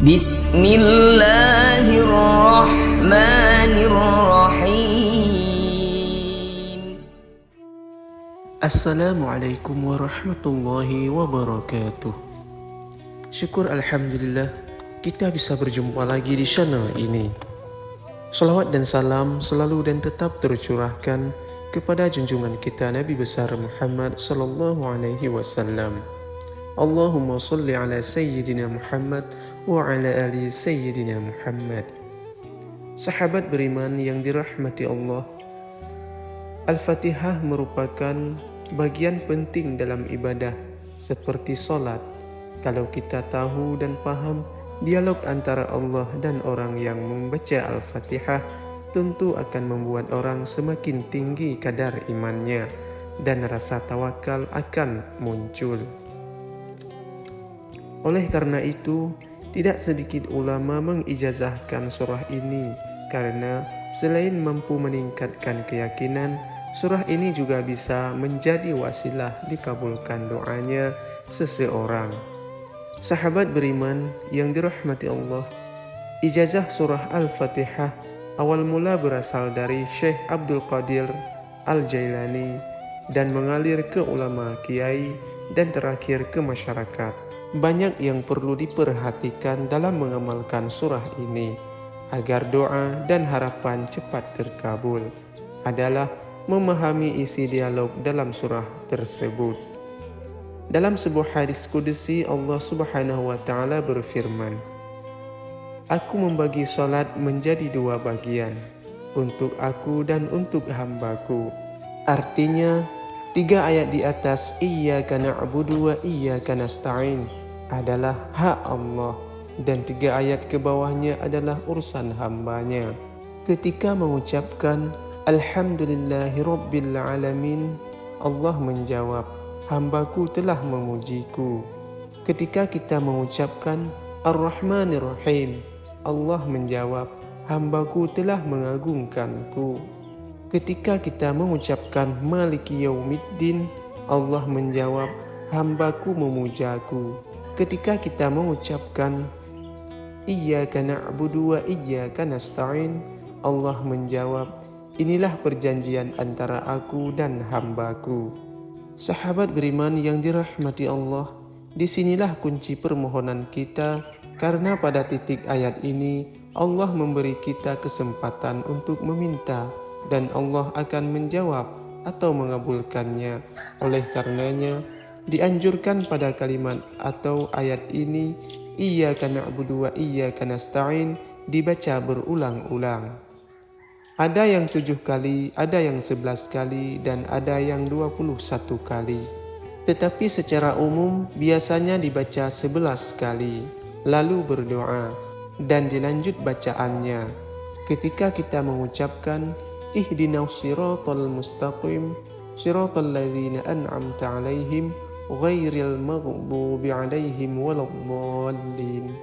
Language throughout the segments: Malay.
Bismillahirrahmanirrahim. Assalamualaikum warahmatullahi wabarakatuh. Syukur Alhamdulillah kita bisa berjumpa lagi di channel ini. Salawat dan salam selalu dan tetap tercurahkan kepada junjungan kita Nabi besar Muhammad sallallahu alaihi wasallam. Allahumma salli ala Sayyidina Muhammad wa ala ali Sayyidina Muhammad. Sahabat beriman yang dirahmati Allah, Al-Fatihah merupakan bagian penting dalam ibadah seperti solat. Kalau kita tahu dan paham dialog antara Allah dan orang yang membaca Al-Fatihah, tentu akan membuat orang semakin tinggi kadar imannya dan rasa tawakal akan muncul. Oleh karena itu, tidak sedikit ulama mengijazahkan surah ini karena selain mampu meningkatkan keyakinan, surah ini juga bisa menjadi wasilah dikabulkan doanya seseorang. Sahabat beriman yang dirahmati Allah, ijazah surah Al-Fatihah awal mula berasal dari Syekh Abdul Qadir Al-Jailani dan mengalir ke ulama kiai dan terakhir ke masyarakat. Banyak yang perlu diperhatikan dalam mengamalkan surah ini agar doa dan harapan cepat terkabul adalah memahami isi dialog dalam surah tersebut. Dalam sebuah hadis kudusi, Allah Subhanahu wa taala berfirman, "Aku membagi salat menjadi dua bagian, untuk aku dan untuk hambaku." Artinya, 3 ayat di atas iyyaka na'budu wa iyyaka nasta'in adalah hak Allah dan 3 ayat ke bawahnya adalah urusan hambanya. Ketika mengucapkan Alhamdulillahi Rabbil Alamin, Allah menjawab, hambaku telah memujiku. Ketika kita mengucapkan Ar-Rahmanir Rahim, Allah menjawab, hambaku telah mengagungkanku. Ketika kita mengucapkan Maliki Yaumiddin, Allah menjawab, hambaku memujaku. Ketika kita mengucapkan Iyyaka na'budu wa iyyaka nasta'in, Allah menjawab, inilah perjanjian antara aku dan hambaku. Sahabat beriman yang dirahmati Allah, disinilah kunci permohonan kita, karena pada titik ayat ini Allah memberi kita kesempatan untuk meminta dan Allah akan menjawab atau mengabulkannya. Oleh karenanya dianjurkan pada kalimat atau ayat ini Iyyaka na'budu wa iyyaka nasta'in dibaca berulang-ulang. Ada yang 7 kali, ada yang 11 kali, dan ada yang 21 kali. Tetapi secara umum biasanya dibaca 11 kali, lalu berdoa, dan dilanjut bacaannya. Ketika kita mengucapkan Ihdinas siratal mustaqim, siratal ladzina an'amta 'alaihim ghairil maghdubi 'alaihim waladdallin.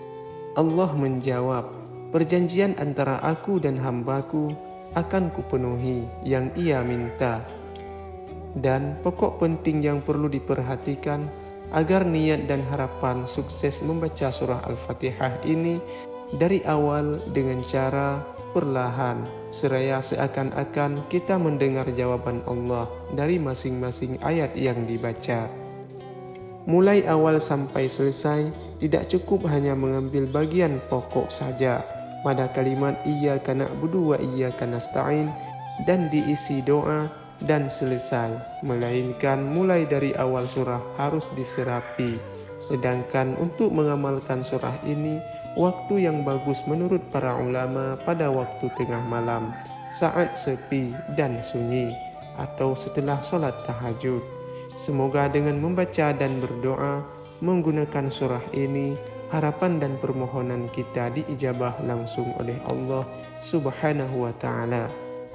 Allah menjawab, perjanjian antara aku dan hambaku akan kupenuhi yang ia minta. Dan pokok penting yang perlu diperhatikan agar niat dan harapan sukses membaca surah Al-Fatihah ini dari awal dengan cara perlahan, seraya seakan-akan kita mendengar jawaban Allah dari masing-masing ayat yang dibaca. Mulai awal sampai selesai, tidak cukup hanya mengambil bagian pokok saja pada kalimat Iyyaka na'budu wa iyyaka nasta'in dan diisi doa dan selesai, melainkan mulai dari awal surah harus diserapi. Sedangkan untuk mengamalkan surah ini, waktu yang bagus menurut para ulama pada waktu tengah malam, saat sepi dan sunyi, atau setelah solat tahajud. Semoga dengan membaca dan berdoa menggunakan surah ini, harapan dan permohonan kita diijabah langsung oleh Allah Subhanahu wa ta'ala.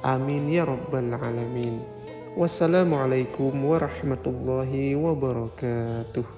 Amin ya rabbal alamin. Wassalamualaikum warahmatullahi wabarakatuh.